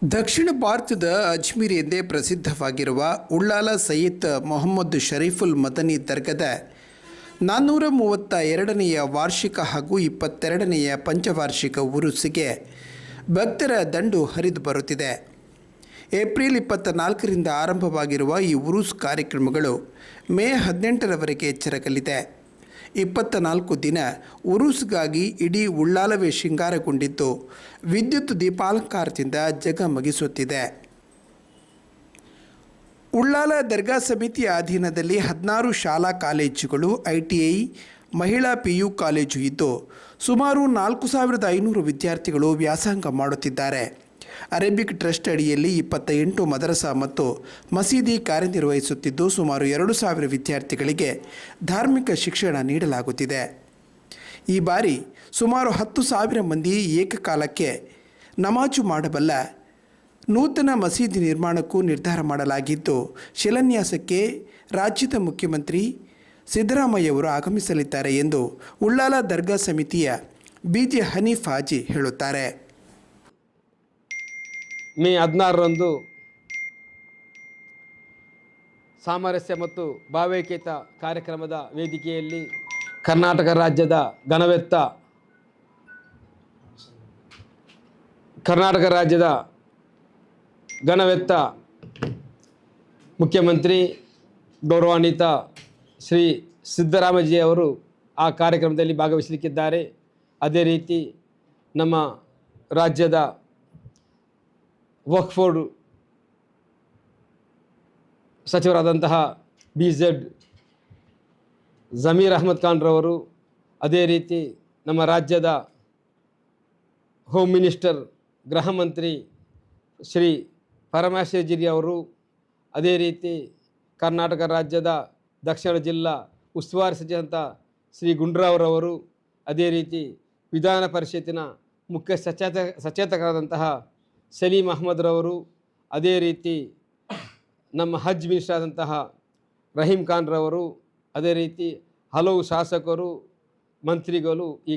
ದಕ್ಷಿಣ ಭಾರತದ ಅಜ್ಮೀರ್ ಎಂದೇ ಪ್ರಸಿದ್ಧವಾಗಿರುವ ಉಳ್ಳಾಲ ಸಯ್ಯದ್ ಮೊಹಮ್ಮದ್ ಶರೀಫುಲ್ ಮದನಿ ದರ್ಗಾದ 432ನೆಯ ವಾರ್ಷಿಕ ಹಾಗೂ 22ನೆಯ ಪಂಚವಾರ್ಷಿಕ ಉರುಸಿಗೆ ಭಕ್ತರ ದಂಡು ಹರಿದು ಬರುತ್ತಿದೆ. ಏಪ್ರಿಲ್ 24ರಿಂದ ಆರಂಭವಾಗಿರುವ ಈ ಉರುಸ್ ಕಾರ್ಯಕ್ರಮಗಳು ಮೇ 18ರವರೆಗೆ ಜರುಗಲಿದೆ. 24 ದಿನ ಉರುಸ್ಗಾಗಿ ಇಡೀ ಉಳ್ಳಾಲವೇ ಶೃಂಗಾರಗೊಂಡಿದ್ದು ವಿದ್ಯುತ್ ದೀಪಾಲಂಕಾರದಿಂದ ಜಗಮಗಿಸುತ್ತಿದೆ. ಉಳ್ಳಾಲ ದರ್ಗಾ ಸಮಿತಿಯ ಅಧೀನದಲ್ಲಿ 16 ಶಾಲಾ ಕಾಲೇಜುಗಳು, ITI, ಮಹಿಳಾ PU ಕಾಲೇಜು ಇದ್ದು ಸುಮಾರು 4500 ವಿದ್ಯಾರ್ಥಿಗಳು ವ್ಯಾಸಂಗ ಮಾಡುತ್ತಿದ್ದಾರೆ. ಅರೇಬಿಕ್ ಟ್ರಸ್ಟ್ ಅಡಿಯಲ್ಲಿ 28 ಮದರಸಾ ಮತ್ತು ಮಸೀದಿ ಕಾರ್ಯನಿರ್ವಹಿಸುತ್ತಿದ್ದು ಸುಮಾರು 2000 ವಿದ್ಯಾರ್ಥಿಗಳಿಗೆ ಧಾರ್ಮಿಕ ಶಿಕ್ಷಣ ನೀಡಲಾಗುತ್ತಿದೆ. ಈ ಬಾರಿ ಸುಮಾರು 10,000 ಮಂದಿ ಏಕಕಾಲಕ್ಕೆ ನಮಾಜು ಮಾಡಬಲ್ಲ ನೂತನ ಮಸೀದಿ ನಿರ್ಮಾಣಕ್ಕೂ ನಿರ್ಧಾರ ಮಾಡಲಾಗಿದ್ದು, ಶಿಲಾನ್ಯಾಸಕ್ಕೆ ರಾಜ್ಯದ ಮುಖ್ಯಮಂತ್ರಿ ಸಿದ್ದರಾಮಯ್ಯ ಅವರು ಆಗಮಿಸಲಿದ್ದಾರೆ ಎಂದು ಉಳ್ಳಾಲ ದರ್ಗಾ ಸಮಿತಿಯ BJ ಹನೀಫ್ ಹಾಜಿ ಹೇಳುತ್ತಾರೆ. ಮೇ 16ರಂದು ಸಾಮರಸ್ಯ ಮತ್ತು ಭಾವೈಕ್ಯತ ಕಾರ್ಯಕ್ರಮದ ವೇದಿಕೆಯಲ್ಲಿ ಕರ್ನಾಟಕ ರಾಜ್ಯದ ಘನವೆತ್ತ ಮುಖ್ಯಮಂತ್ರಿ ಗೌರವಾನ್ವಿತ ಶ್ರೀ ಸಿದ್ದರಾಮಯ್ಯ ಅವರು ಆ ಕಾರ್ಯಕ್ರಮದಲ್ಲಿ ಭಾಗವಹಿಸಲಿಕ್ಕಿದ್ದಾರೆ. ಅದೇ ರೀತಿ ನಮ್ಮ ರಾಜ್ಯದ ವಕ್ಫ್ ಬೋರ್ಡ್ ಸಚಿವರಾದಂತಹ BZ ಜಮೀರ್ ಅಹ್ಮದ್ ಖಾನ್ ರವರು, ಅದೇ ರೀತಿ ನಮ್ಮ ರಾಜ್ಯದ ಹೋಮ್ ಮಿನಿಸ್ಟರ್ ಗೃಹ ಮಂತ್ರಿ ಶ್ರೀ ಪರಮೇಶ್ವರ್ ಅವರು, ಅದೇ ರೀತಿ ಕರ್ನಾಟಕ ರಾಜ್ಯದ ದಕ್ಷಿಣ ಜಿಲ್ಲಾ ಉಸ್ತುವಾರಿ ಸಚಿವಂತ ಶ್ರೀ ಗುಂಡ್ರಾವ್ರವರು, ಅದೇ ರೀತಿ ವಿಧಾನ ಪರಿಷತ್ತಿನ ಮುಖ್ಯ ಸಚೇತಕರಾದಂತಹ ಸಲೀಂ ಅಹ್ಮದ್ ರವರು, ಅದೇ ರೀತಿ ನಮ್ಮ ಹಜ್ ಮಿನಿಸ್ಟರ್ ಆದಂತಹ ರಹೀಂ ಖಾನ್ ರವರು, ಅದೇ ರೀತಿ ಹಲವು ಶಾಸಕರು, ಮಂತ್ರಿಗಳು ಈ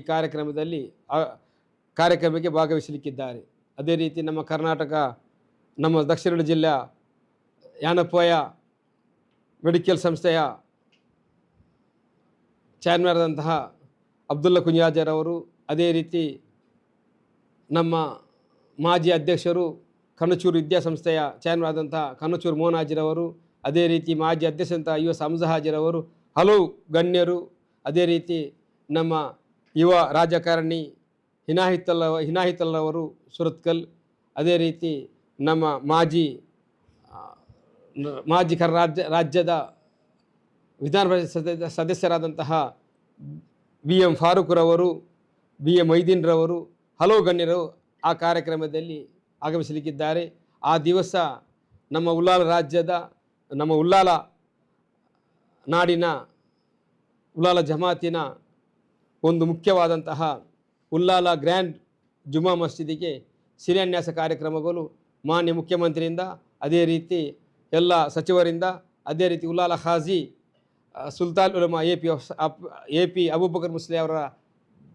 ಕಾರ್ಯಕ್ರಮಕ್ಕೆ ಭಾಗವಹಿಸಲಿಕ್ಕಿದ್ದಾರೆ. ಅದೇ ರೀತಿ ನಮ್ಮ ದಕ್ಷಿಣ ಜಿಲ್ಲೆಯ ಯಾನಪೋಯ ಮೆಡಿಕಲ್ ಸಂಸ್ಥೆಯ ಚೇರ್ಮನ್ ಆದಂತಹ ಅಬ್ದುಲ್ಲಾ ಕುಂಜಾಜರವರು, ಅದೇ ರೀತಿ ನಮ್ಮ ಮಾಜಿ ಅಧ್ಯಕ್ಷರು ಕನಚೂರು ವಿದ್ಯಾಸಂಸ್ಥೆಯ ಚೇರ್ಮನ್ ಆದಂತಹ ಕನಚೂರು ಮೋಹನ್ ಹಾಜಿರವರು, ಅದೇ ರೀತಿ ಮಾಜಿ ಅಧ್ಯಕ್ಷರಂಥ US ಹಮ್ಜಾ ಹಾಜಿರವರು, ಹಲವು ಗಣ್ಯರು, ಅದೇ ರೀತಿ ನಮ್ಮ ಯುವ ರಾಜಕಾರಣಿ ಹಿನಾಹಿತಲ್ಲವರು ಸುರತ್ಕಲ್, ಅದೇ ರೀತಿ ನಮ್ಮ ಮಾಜಿ ರಾಜ್ಯದ ವಿಧಾನ ಪರಿಷತ್ ಸದಸ್ಯರಾದಂತಹ BM ಫಾರೂಕ್ ರವರು, BM ಮೊಯ್ದೀನ್ ರವರು, ಹಲವು ಗಣ್ಯರು ಆ ಕಾರ್ಯಕ್ರಮದಲ್ಲಿ ಆಗಮಿಸಲಿಕ್ಕಿದ್ದಾರೆ. ಆ ದಿವಸ ನಮ್ಮ ಉಳ್ಳಾಲ ನಾಡಿನ ಉಳ್ಳಾಲ ಜಮಾತಿನ ಒಂದು ಮುಖ್ಯವಾದಂತಹ ಉಳ್ಳಾಲ ಗ್ರ್ಯಾಂಡ್ ಜುಮಾ ಮಸೀದಿಗೆ ಶಿಲಾನ್ಯಾಸ ಕಾರ್ಯಕ್ರಮಗಳು ಮಾನ್ಯ ಮುಖ್ಯಮಂತ್ರಿಯಿಂದ, ಅದೇ ರೀತಿ ಎಲ್ಲ ಸಚಿವರಿಂದ, ಅದೇ ರೀತಿ ಉಳ್ಳಾಲ ಖಾಜಿ ಸುಲ್ತಾನ್ ಉಲಮಾ AP ಅಬೂಬಕರ್ ಮುಸ್ಲಿ ಅವರ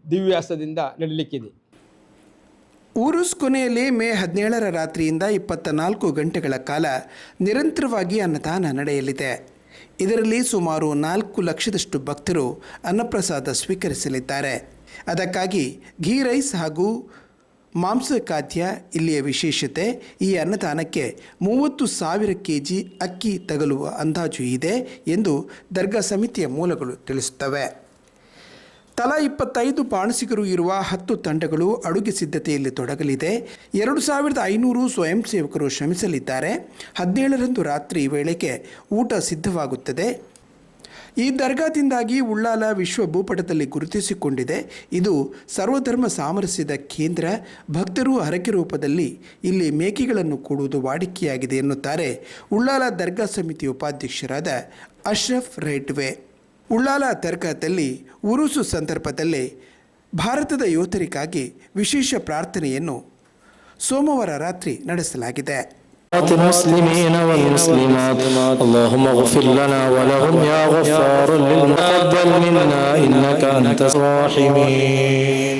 ದಿವ್ಯಾಸದಿಂದ ನಡೆಯಲಿಕ್ಕಿದೆ. ಉರುಸ್ ಕೊನೆಯಲ್ಲಿ ಮೇ 17ರ ರಾತ್ರಿಯಿಂದ 24 ಗಂಟೆಗಳ ಕಾಲ ನಿರಂತರವಾಗಿ ಅನ್ನದಾನ ನಡೆಯಲಿದೆ. ಇದರಲ್ಲಿ ಸುಮಾರು 4 ಲಕ್ಷದಷ್ಟು ಭಕ್ತರು ಅನ್ನಪ್ರಸಾದ ಸ್ವೀಕರಿಸಲಿದ್ದಾರೆ. ಅದಕ್ಕಾಗಿ ಘೀ ರೈಸ್ ಹಾಗೂ ಮಾಂಸ ಖಾದ್ಯ ಇಲ್ಲಿಯ ವಿಶೇಷತೆ. ಈ ಅನ್ನದಾನಕ್ಕೆ 30,000 kg ಅಕ್ಕಿ ತಗಲುವ ಅಂದಾಜು ಇದೆ ಎಂದು ದರ್ಗಾ ಸಮಿತಿಯ ಮೂಲಗಳು ತಿಳಿಸುತ್ತವೆ. ತಲಾ 25 ಬಾಣಸಿಗರು ಇರುವ 10 ತಂಡಗಳು ಅಡುಗೆ ಸಿದ್ಧತೆಯಲ್ಲಿ ತೊಡಗಲಿದೆ. 2500 ಸ್ವಯಂ ಸೇವಕರು ಶ್ರಮಿಸಲಿದ್ದಾರೆ. 17ರಂದು ರಾತ್ರಿ ವೇಳೆಗೆ ಊಟ ಸಿದ್ಧವಾಗುತ್ತದೆ. ಈ ದರ್ಗಾದಿಂದಾಗಿ ಉಳ್ಳಾಲ ವಿಶ್ವ ಭೂಪಟದಲ್ಲಿ ಗುರುತಿಸಿಕೊಂಡಿದೆ. ಇದು ಸರ್ವಧರ್ಮ ಸಾಮರಸ್ಯದ ಕೇಂದ್ರ. ಭಕ್ತರು ಹರಕೆ ರೂಪದಲ್ಲಿ ಇಲ್ಲಿ ಮೇಕೆಗಳನ್ನು ಕೊಡುವುದು ವಾಡಿಕೆಯಾಗಿದೆ ಎನ್ನುತ್ತಾರೆ ಉಳ್ಳಾಲ ದರ್ಗಾ ಸಮಿತಿ ಉಪಾಧ್ಯಕ್ಷರಾದ ಅಶ್ರಫ್ ರೇಟ್ವೆ. ಉಳ್ಳಾಲ ದರ್ಗಾದಲ್ಲಿ ಉರುಸು ಸಂದರ್ಭದಲ್ಲಿ ಭಾರತದ ಯೋಧರಿಗಾಗಿ ವಿಶೇಷ ಪ್ರಾರ್ಥನೆಯನ್ನು ಸೋಮವಾರ ರಾತ್ರಿ ನಡೆಸಲಾಗಿದೆ. المسلمين والمسلمات اللهم اغفر لنا ولهم يا غفار للمقبل منا إنك أنت الراحمين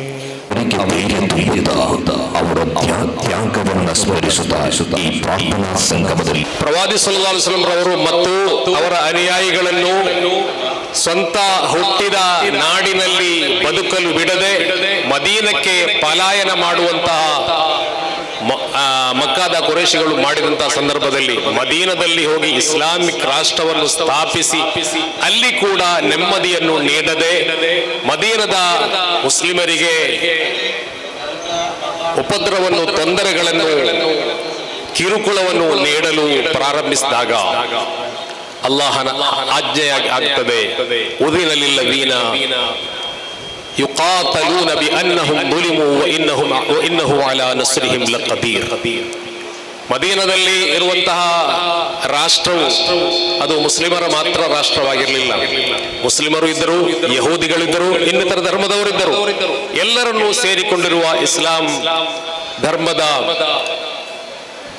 ಅವರ ತ್ಯಾಗವನ್ನು ಸ್ಮರಿಸುತ್ತಾ ಈ ಪ್ರಾರ್ಥನಾ ಸಂಗಮದಲ್ಲಿ ಪ್ರವಾದಿ ಸಲ್ಲಲ್ಲಾಹು ಅಲೈಹಿ ವಸಲ್ಲಂ ರವರು ಮತ್ತು ಅವರ ಅನುಯಾಯಿಗಳನ್ನು ಸ್ವಂತ ಹುಟ್ಟಿದ ನಾಡಿನಲ್ಲಿ ಬದುಕಲು ಬಿಡದೆ ಮದೀನಕ್ಕೆ ಪಲಾಯನ ಮಾಡುವಂತಹ ಮಕ್ಕಾದ ಕುರೈಶಿಗಳು ಮಾಡಿದಂತಹ ಸಂದರ್ಭದಲ್ಲಿ ಮದೀನದಲ್ಲಿ ಹೋಗಿ ಇಸ್ಲಾಮಿಕ್ ರಾಷ್ಟ್ರವನ್ನು ಸ್ಥಾಪಿಸಿ ಅಲ್ಲಿ ಕೂಡ ನೆಮ್ಮದಿಯನ್ನು ನೀಡದೆ ಮದೀನದ ಮುಸ್ಲಿಮರಿಗೆ ಉಪದ್ರವನ್ನು ತೊಂದರೆಗಳನ್ನು ಕಿರುಕುಳವನ್ನು ನೀಡಲು ಪ್ರಾರಂಭಿಸಿದಾಗ ಅಲ್ಲಾಹನ ಆಜ್ಞೆಯಾಗಿ ಆಗ್ತದೆ ಉದಿನ ಲಿಲ್ಲದೀನ ಯುಕಾತಲೂನ ಬಿಅನ್ನಹುಂ ದುಲಿಮು ವಇನ್ನಹು ಅಲಾ ನಸ್ರಿಹಿಂ ಲಕದೀರ್. ಮದೀನದಲ್ಲಿ ಇರುವಂತಹ ರಾಷ್ಟ್ರವು ಅದು ಮುಸ್ಲಿಮರ ಮಾತ್ರ ರಾಷ್ಟ್ರವಾಗಿರಲಿಲ್ಲ. ಮುಸ್ಲಿಮರು ಇದ್ದರು, ಯಹೂದಿಗಳಿದ್ದರು, ಇನ್ನಿತರ ಧರ್ಮದವರಿದ್ದರು. ಎಲ್ಲರನ್ನೂ ಸೇರಿಕೊಂಡಿರುವ ಇಸ್ಲಾಂ ಧರ್ಮದ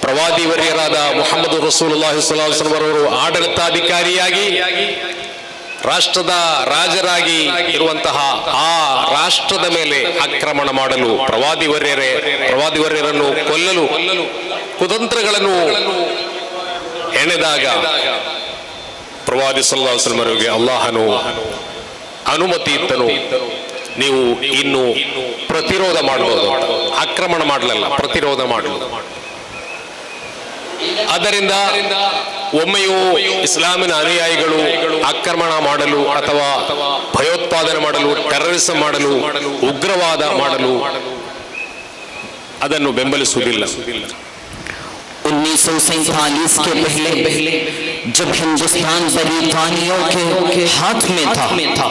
ಪ್ರವಾದಿವರ್ಯರಾದ ಮುಹಮ್ಮದ್ ರಸೂಲುಲ್ಲಾಹಿ ಸ್ವಲ್ಲಲ್ಲಾಹು ಅಲೈಹಿ ವಸಲ್ಲಂ ಅವರು ಆಡಳಿತಾಧಿಕಾರಿಯಾಗಿ ರಾಷ್ಟ್ರದ ರಾಜರಾಗಿ ಇರುವಂತಹ ಆ ರಾಷ್ಟ್ರದ ಮೇಲೆ ಆಕ್ರಮಣ ಮಾಡಲು ಪ್ರವಾದಿವರ್ಯರನ್ನು ಕೊಲ್ಲಲು ಕುತಂತ್ರಗಳನ್ನು ಎಣೆದಾಗ ಪ್ರವಾದಿ ಸಲ್ಲಲ್ಲಾಹು ಅಲೈಹಿ ವಸಲ್ಲಂ ಅವರಿಗೆ ಅಲ್ಲಾಹನು ಅನುಮತಿ ಇತ್ತನು, ನೀವು ಇನ್ನು ಪ್ರತಿರೋಧ ಮಾಡಬಹುದು, ಆಕ್ರಮಣ ಮಾಡಲಲ್ಲ, ಪ್ರತಿರೋಧ ಮಾಡಲು. ಆದ್ದರಿಂದ ಒಮ್ಮೆಯೂ ಇಸ್ಲಾಮಿನ ಅನುಯಾಯಿಗಳು ಆಕ್ರಮಣ ಮಾಡಲು ಅಥವಾ ಭಯೋತ್ಪಾದನೆ ಮಾಡಲು, ಟೆರರಿಸಂ ಮಾಡಲು, ಉಗ್ರವಾದ ಮಾಡಲು ಅದನ್ನು ಬೆಂಬಲಿಸುವುದಿಲ್ಲ. 1947 के पहले जब हिंदुस्तान बरीतानियों के हाथ में था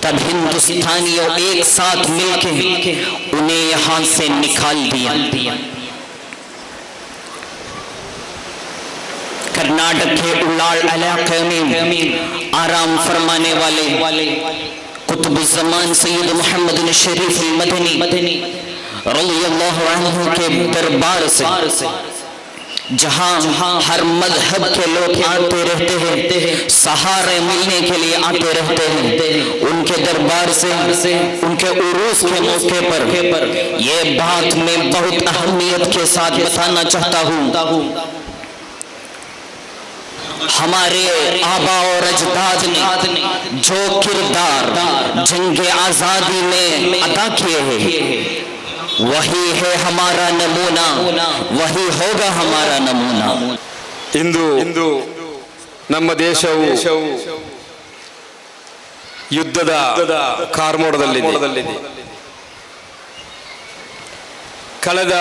तब हिंदुस्तानियों एक साथ मिलके उन्हें यहाँ से निकाल दिया. कर्नाटक के उल्लाल इलाके में आराम फरमाने वाले कुतुबुज़्ज़मान सैयद मोहम्मद शरीफ मदनी रज़ियल्लाहु अन्हु के दरबार से जहाँ हर मजहब के लोग आते रहते हैं, सहारे मिलने के लिए आते रहते हैं, उनके दरबार से उनके उरूस के मौके पर ये बात मैं बहुत अहमियत के साथ बताना चाहता हूँ. हमारे आबा और अजदाद ने जो किरदार जंगे आजादी में अदा किए हैं वही है हमारा नमूना, वही होगा हमारा नमूना. ಇಂದು ನಮ್ಮ ದೇಶವು ಯುದ್ಧದ ಕಾರ್ಮೋಡದಲ್ಲಿದೆ. ಕಳೆದ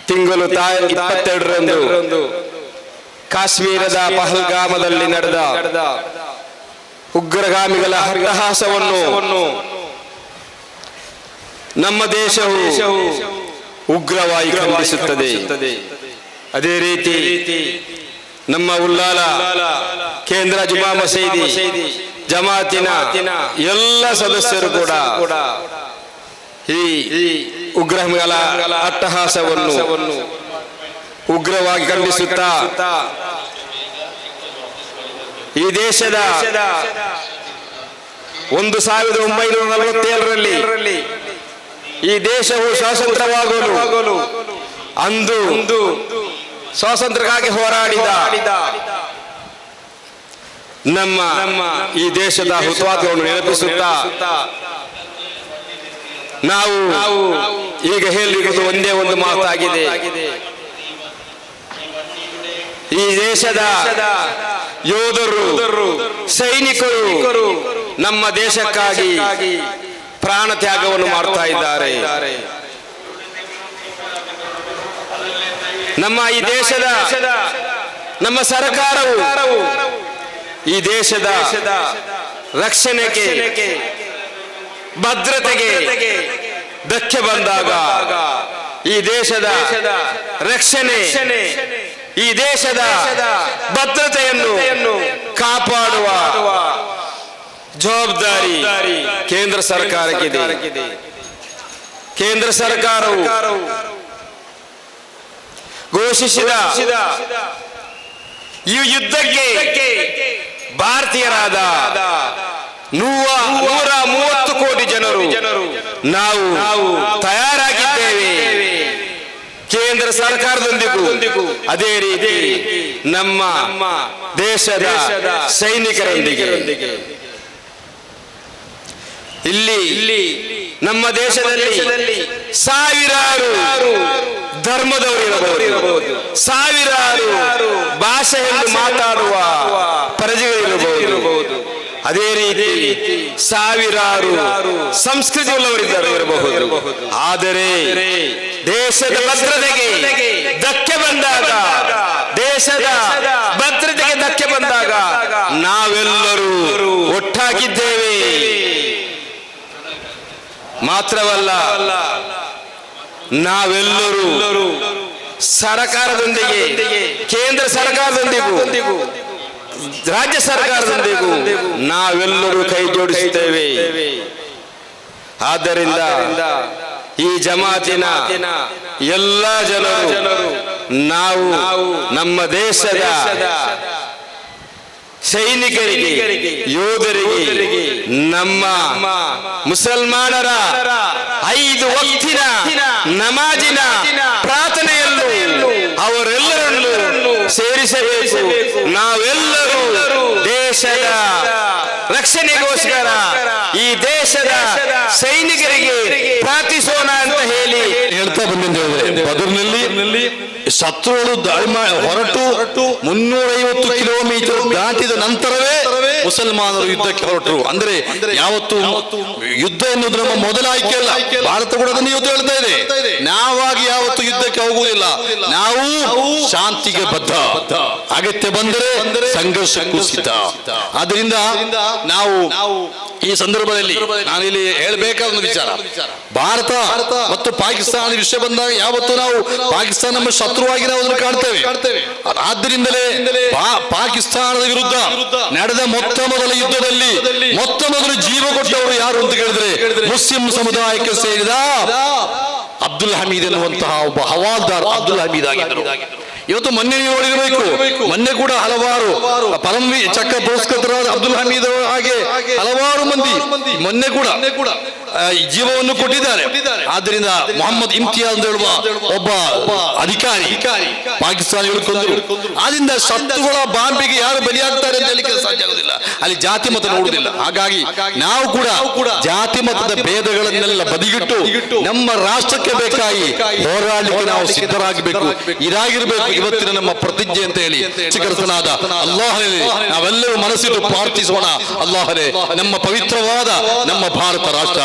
ತಿಂಗಳು 22ರಂದು ಕಾಶ್ಮೀರದ ಪಹಲ್ಗಾಮದಲ್ಲಿ ನಡೆದ ಉಗ್ರಗಾಮಿಗಳ ಅಟ್ಟಹಾಸವನ್ನು ನಮ್ಮ ದೇಶವು ಉಗ್ರವಾಗಿ ಖಂಡಿಸುತ್ತದೆ. ಅದೇ ರೀತಿ ನಮ್ಮ ಉಲ್ಲಾಲ ಕೇಂದ್ರ ಜುಮಾ ಮಸೀದಿ ಜಮಾತಿನ ಎಲ್ಲ ಸದಸ್ಯರು ಕೂಡ ಈ ಉಗ್ರಗಾಮಿಗಳ ಅಟ್ಟಹಾಸವನ್ನು ಉಗ್ರವಾಗಿ ಖಂಡಿಸುತ್ತಾ ಈ ದೇಶದ 1947ರಲ್ಲಿ ಈ ದೇಶವು ಸ್ವಾತಂತ್ರ್ಯವಾಗಲು ಅಂದು ಸ್ವಾತಂತ್ರ್ಯಕ್ಕಾಗಿ ಹೋರಾಡಿದ ನಮ್ಮ ಈ ದೇಶದ ಹುತಾತ್ಮರನ್ನು ನೆನಪಿಸುತ್ತಾ ನಾವು ಈಗ ಹೇಳಿರುವುದು ಒಂದೇ ಒಂದು ಮಾತಾಗಿದೆ. ಈ ದೇಶದ ಯೋಧರು ಸೈನಿಕರು ನಮ್ಮ ದೇಶಕ್ಕಾಗಿ ಪ್ರಾಣ ತ್ಯಾಗವನ್ನು ಮಾಡ್ತಾ ಇದ್ದಾರೆ. ನಮ್ಮ ಈ ದೇಶದ ನಮ್ಮ ಸರ್ಕಾರವು ಈ ದೇಶದ ರಕ್ಷಣೆಗೆ ಭದ್ರತೆಗೆ ಧಕ್ಕೆ ಬಂದಾಗ ಈ ದೇಶದ ರಕ್ಷಣೆ ಈ ದೇಶದ ಭದ್ರತೆಯನ್ನು ಕಾಪಾಡುವ ಜವಾಬ್ದಾರಿ ಕೇಂದ್ರ ಸರ್ಕಾರಕ್ಕಿದೆ. ಕೇಂದ್ರ ಸರ್ಕಾರವು ಘೋಷಿಸಿದ ಈ ಯುದ್ಧಕ್ಕೆ ಭಾರತೀಯರಾದ 130 ಕೋಟಿ ಜನರು ನಾವು ತಯಾರಾಗಿದ್ದೇವೆ. ಕೇಂದ್ರ ಸರ್ಕಾರದೊಂದಿಗೂ ಅದೇ ರೀತಿ ನಮ್ಮ ದೇಶದ ಸೈನಿಕರೊಂದಿಗೆ. ಇಲ್ಲಿ ನಮ್ಮ ದೇಶದಲ್ಲಿ ಸಾವಿರಾರು ಧರ್ಮದವರು ಇರಬಹುದು, ಸಾವಿರಾರು ಭಾಷೆಯನ್ನು ಮಾತಾಡುವ ಪ್ರಜೆಗಳಿರಬಹುದು, ಅದೇ ರೀತಿ ಸಾವಿರಾರು ಸಂಸ್ಕೃತಿ ಉಳ್ಳವರಿರಬಹುದು. ಆದರೆ ದೇಶದ ಭದ್ರತೆಗೆ ಧಕ್ಕೆ ಬಂದಾಗ, ದೇಶದ ಭದ್ರತೆಗೆ ಧಕ್ಕೆ ಬಂದಾಗ ನಾವೆಲ್ಲರೂ ಒಟ್ಟಾಗಿದ್ದೇವೆ. ಮಾತ್ರವಲ್ಲ, ನಾವೆಲ್ಲರೂ ಸರ್ಕಾರದೊಂದಿಗೆ, ಕೇಂದ್ರ ಸರ್ಕಾರದೊಂದಿಗೂ ರಾಜ್ಯ ಸರ್ಕಾರದೊಂದಿಗೂ ನಾವೆಲ್ಲರೂ ಕೈ ಜೋಡಿಸುತ್ತೇವೆ. ಆದ್ದರಿಂದ ಈ ಜಮಾತಿನ ಎಲ್ಲ ಜನರು ನಾವು ನಮ್ಮ ದೇಶದ ಸೈನಿಕರಿಗೆ, ಯೋಧರಿಗೆ, ನಮ್ಮ ಮುಸಲ್ಮಾನರ 5 ವಕ್ತಿನ ನಮಾಜಿನ ಪ್ರಾರ್ಥನೆಯಲ್ಲೂ ಅವರೆಲ್ಲರನ್ನು ಸೇರಿಸಬೇಕು. ನಾವೆಲ್ಲರೂ ದೇಶದ ರಕ್ಷಣೆಗೋಸ್ಕರ ಈ ದೇಶದ ಸೈನಿಕರಿಗೆ ಪ್ರಾರ್ಥಿಸೋಣ ಅಂತ ಹೇಳ್ತಾ ಬಂದಿದ್ದೇವೆ. ಬದರ್ನಲ್ಲಿ ಶತ್ರುಗಳು ಹೊರಟು 350 ಕಿಲೋಮೀಟರ್ ದಾಟಿದ ನಂತರವೇ ಮುಸಲ್ಮಾನರು ಯುದ್ಧಕ್ಕೆ ಹೊರಟರು. ಅಂದ್ರೆ ಯಾವತ್ತು ಯುದ್ಧ ಎನ್ನುವುದು ನಮ್ಮ ಮೊದಲ ಆಯ್ಕೆ ಅಲ್ಲ. ಭಾರತ ಕೂಡ ಅದನ್ನು ಯುದ್ಧ ಹೇಳ್ತಾ ಇದೆ. ನಾವಾಗಿ ಯಾವತ್ತು ಯುದ್ಧಕ್ಕೆ ಹೋಗುವುದಿಲ್ಲ. ನಾವು ಶಾಂತಿಗೆ ಬದ್ಧ, ಅಗತ್ಯ ಬಂದರೆ ಸಂಘರ್ಷಕ್ಕೂ ಸಿದ್ಧ. ಆದ್ರಿಂದ ನಾವು ಈ ಸಂದರ್ಭದಲ್ಲಿ ನಾನಿಲ್ಲಿ ಹೇಳಬೇಕಾದ ಒಂದು ವಿಚಾರ, ಭಾರತ ಮತ್ತು ಪಾಕಿಸ್ತಾನ ವಿಷಯ ಬಂದಾಗ ಯಾವತ್ತು ನಾವು ಪಾಕಿಸ್ತಾನ ನಮ್ಮ ಶತ್ರುವಾಗಿ ನಾವು ಅದನ್ನು ಕಾಣ್ತೇವೆ. ಆದ್ದರಿಂದಲೇ ಪಾಕಿಸ್ತಾನದ ವಿರುದ್ಧ ನಡೆದ ಮೊತ್ತ ಮೊದಲ ಯುದ್ಧದಲ್ಲಿ ಮೊತ್ತ ಮೊದಲು ಜೀವ ಕೊಟ್ಟವರು ಯಾರು ಅಂತ ಕೇಳಿದ್ರೆ ಮುಸ್ಲಿಂ ಸಮುದಾಯಕ್ಕೆ ಸೇರಿದ ಅಬ್ದುಲ್ ಹಮೀದ್ ಎನ್ನುವಂತಹ ಒಬ್ಬ ಹವಾಲ್ದಾರ್ ಅಬ್ದುಲ್ ಹಮೀದ್ ಆಗಿದ್ದರು. ಇವತ್ತು ಮೊನ್ನೆ ನೀವು ನೋಡಿರಬೇಕು, ಮೊನ್ನೆ ಕೂಡ ಹಲವಾರು ಪರಮವೀರ ಚಕ್ರ ಪುರಸ್ಕೃತರಾದ ಅಬ್ದುಲ್ ಹಮೀದ್ ಹಾಗೆ ಹಲವಾರು ಮಂದಿ ಮೊನ್ನೆ ಕೂಡ ಜೀವವನ್ನು ಕೊಟ್ಟಿದ್ದಾರೆ. ಆದ್ರಿಂದ ಮೊಹಮ್ಮದ್ ಇಮ್ತಿಯಾಜ್ ಅಂತ ಹೇಳುವ ಒಬ್ಬ ಅಧಿಕಾರಿ ಪಾಕಿಸ್ತಾನಿಗಳು ಕೊಂದರು. ಆದ್ರಿಂದ ಶತ್ರುಗಳ ಬಾಂಬಿಗೆ ಯಾರು ಬಲಿಯಾಗ್ತಾರೆ ಅಂತ ಹೇಳಿಕ್ಕೆ ಸಾಧ್ಯ ಆಗುದಿಲ್ಲ. ಅಲ್ಲಿ ಜಾತಿ ಮತ ನೋಡುವುದಿಲ್ಲ. ಹಾಗಾಗಿ ನಾವು ಕೂಡ ಜಾತಿ ಮತದ ಭೇದಗಳನ್ನೆಲ್ಲ ಬದಿಗಿಟ್ಟು ನಮ್ಮ ರಾಷ್ಟ್ರಕ್ಕೆ ಬೇಕಾಗಿ ಹೋರಾಡಲಿಕ್ಕೆ ನಾವು ಸಿದ್ಧರಾಗಬೇಕು. ಇದಾಗಿರ್ಬೇಕು ಇವತ್ತಿನ ನಮ್ಮ ಪ್ರತಿಜ್ಞೆ ಅಂತ ಹೇಳಿ ಚಿಕರ್ತನಾದ ಅಲ್ಲಾಹನೇ ನಾವೆಲ್ಲರೂ ಮನಸ್ಸಿಟ್ಟು ಪ್ರಾರ್ಥಿಸೋಣ. ಅಲ್ಲಾಹನೇ, ನಮ್ಮ ಪವಿತ್ರವಾದ ನಮ್ಮ ಭಾರತ ರಾಷ್ಟ್ರ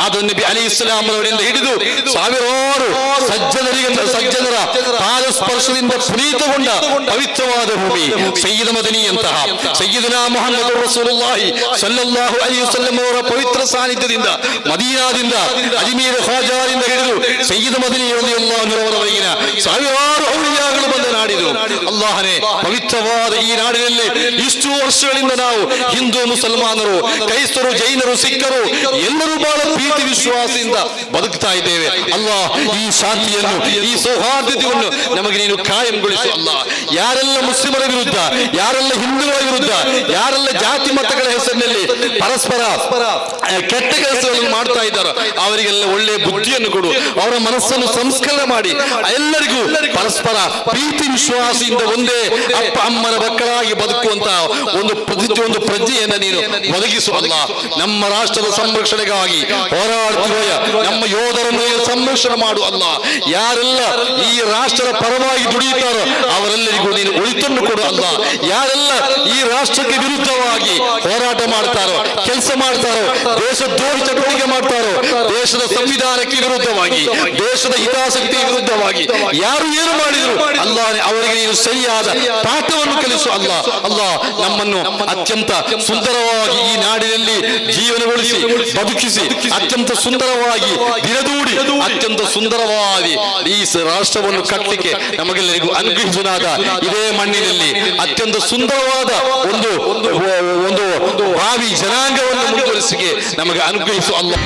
ಆದಮ್ ನಬಿ ಅಲೈಹಿಸ್ಸಲಾಂ ಅವರಿಂದ ಹಿಡಿದು ಸಾವಿರಾರು ಸಜ್ಜನರ ಪಾದ ಸ್ಪರ್ಶದಿಂದ ಪುನೀತಗೊಂಡ ಪವಿತ್ರವಾದ ಭೂಮಿ ಸಯ್ಯಿದ ಮದನಿಯಂತಹ ಸಯ್ಯಿದನಾ ಮುಹಮ್ಮದ್ ರಸೂಲುಲ್ಲಾಹಿ ಸಲ್ಲಲ್ಲಾಹು ಅಲೈಹಿ ವಸಲ್ಲಂ ಅವರ ಪವಿತ್ರ ಸಾನ್ನಿಧ್ಯದಿಂದ ಮದೀನಾದಿಂದ ಅಜ್ಮೀರ್ ಖಾಜಾದಿಂದ ಹಿಡಿದು ಸಯ್ಯಿದ ಮದನಿ ರಲಿಯಲ್ಲಾಹು ಅನ್ಹು ಅವರವರೆಗಿನ ಸಾವಿರಾರು ಔಲಿಯಾಗಳು ಬಂದ ನಾಡಿದು. ಅಲ್ಲಾಹನೇ, ಪವಿತ್ರವಾದ ಈ ನಾಡಿನಲ್ಲಿ ಇಷ್ಟು ವರ್ಷಗಳಿಂದ ನಾವು ಹಿಂದೂ ಮುಸಲ್ಮಾನರು, ಕ್ರೈಸ್ತರು, ಜೈನರು, ಸಿಖ್ಖರು ಎಲ್ಲರೂ ಬಹಳ ಪ್ರೀತಿ ವಿಶ್ವಾಸದಿಂದ ಬದುಕ್ತಾ ಇದ್ದೇವೆ. ಅಲ್ಲಾಹ್, ಈ ಶಾಂತಿಯನ್ನು, ಈ ಸೌಹಾರ್ದತೆಯನ್ನು ನಮಗೆ ನೀನು ಕಾಯಂಗೊಳಿಸು. ಅಲ್ಲಾಹ್, ಯಾರೆಲ್ಲ ಮುಸ್ಲಿಮರ ವಿರುದ್ಧ, ಯಾರೆಲ್ಲ ಹಿಂದೂಗಳ ವಿರುದ್ಧ, ಯಾರೆಲ್ಲ ಜಾತಿ ಮತಗಳ ಹೆಸರಿನಲ್ಲಿ ಪರಸ್ಪರ ಕೆಟ್ಟ ಕೆಲಸಗಳನ್ನು ಮಾಡ್ತಾ ಇದ್ದಾರೋ ಅವರಿಗೆಲ್ಲ ಒಳ್ಳೆಯ ಬುದ್ಧಿಯನ್ನು ಕೊಡು. ಅವರ ಮನಸ್ಸನ್ನು ಸಂಸ್ಕರಣೆ ಮಾಡಿ ಎಲ್ಲರಿಗೂ ಪರಸ್ಪರ ಪ್ರೀತಿ ವಿಶ್ವಾಸದಿಂದ ಒಂದೇ ಅಪ್ಪ ಅಮ್ಮನ ಮಕ್ಕಳಾಗಿ ಬದುಕುವಂತ ಒಂದು ಪ್ರಜ್ಞೆಯನ್ನು ನೀನು ಒದಗಿಸು. ಅಲ್ಲಾಹ್, ನಮ್ಮ ರಾಷ್ಟ್ರದ ಸಂರಕ್ಷಣೆಗಾಗಿ ಹೋರಾಡುತ್ತಿರುವ ನಮ್ಮ ಯೋಧರನ್ನು ಸಂರಕ್ಷಣೆ ಮಾಡು. ಅಲ್ಲಾಹ್, ಯಾರೆಲ್ಲ ಈ ರಾಷ್ಟ್ರದ ಪರವಾಗಿ ದುಡಿಯುತ್ತಾರೋ ಅವರೆಲ್ಲರಿಗೂ ನೀನು ಒಳಿತನ್ನು ಕೊಡು. ಅಲ್ಲಾಹ್, ಯಾರೆಲ್ಲ ಈ ರಾಷ್ಟ್ರಕ್ಕೆ ವಿರುದ್ಧವಾಗಿ ಹೋರಾಟ ಮಾಡ್ತಾರೋ, ಕೆಲಸ ಮಾಡ್ತಾರೋ, ದೇಶದ್ರೋಹಿ ಚಟುವಟಿಕೆ ಮಾಡ್ತಾರೋ, ದೇಶದ ಸಂವಿಧಾನಕ್ಕೆ ವಿರುದ್ಧವಾಗಿ, ದೇಶದ ಹಿತಾಸಕ್ತಿಗೆ ವಿರುದ್ಧವಾಗಿ ಯಾರು ಏನು ಮಾಡಿದ್ರು ಅಲ್ಲಾಹ್ ಅವರಿಗೆ ನೀನು ಸರಿಯಾದ ಪಾಠವನ್ನು ಕಲಿಸು. ಅಲ್ಲಾಹ್, ನಮ್ಮನ್ನು ಅತ್ಯಂತ ಸುಂದರವಾಗಿ ಈ ನಾಡಿನಲ್ಲಿ ಜೀವನಗೊಳಿಸಿ ಬದುಕಿಸಿ ಅತ್ಯಂತ ಸುಂದರವಾಗಿ ದಿನದೂಡಿ ಅತ್ಯಂತ ಸುಂದರವಾಗಿ ಈ ರಾಷ್ಟ್ರವನ್ನು ಕಟ್ಟಲಿಕ್ಕೆ ನಮಗೆಲ್ಲರಿಗೂ ಅನುಗ್ರಹಿಸುನಾದ ಇದೇ ಮಣ್ಣಿನಲ್ಲಿ ಅತ್ಯಂತ ಸುಂದರವಾದ ಒಂದು ಭಾವಿ ಜನಾಂಗವನ್ನು ಮುಂದುವರಿಸಿಗೆ ನಮಗೆ ಅನುಗ್ರಹಿಸು. ಅಲ್ಲಾಹ್.